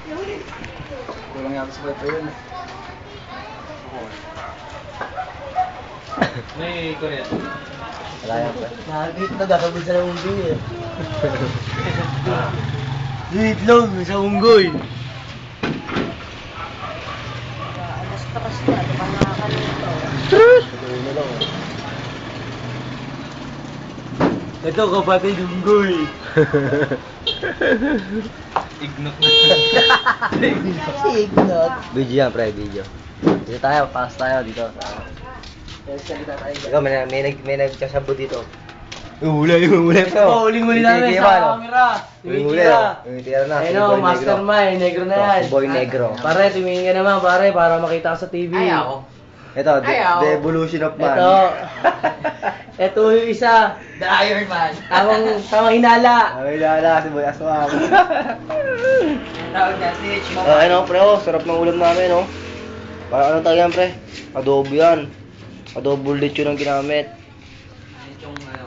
Kulang yata sa wifi yun. May kuryente. Wala yan pa. Nakakit na gagawin sa unggoy eh. Wait lang, sa unggoy. Alas takas na, di ba nakakaluto? Tuloy na lang. Ito kapatid unggoy. Ignot na. Signot. Video yan, pre, video. Dito tayo, pass tayo dito. Ikaw, may nagkasabo dito. Huli Ito, huling-huli namin sa camera. Tumitira. Tumitira na. Ayun o, mastermind, negro na yan. Boy negro. Pare, tumingin ka naman pare, para makita ka sa TV. Ito, the evolution of man. Ito. Ito yung isa. The Iron Man. Tamang hinala. Ay, lala, si Boy Aswang. Tawag natin, Ano, pre, oh, sarap ng ulam namin, oh. Parang ano tayo yan, pre? Adobo yan. Adobo lechon ang ginamit. Yung ano,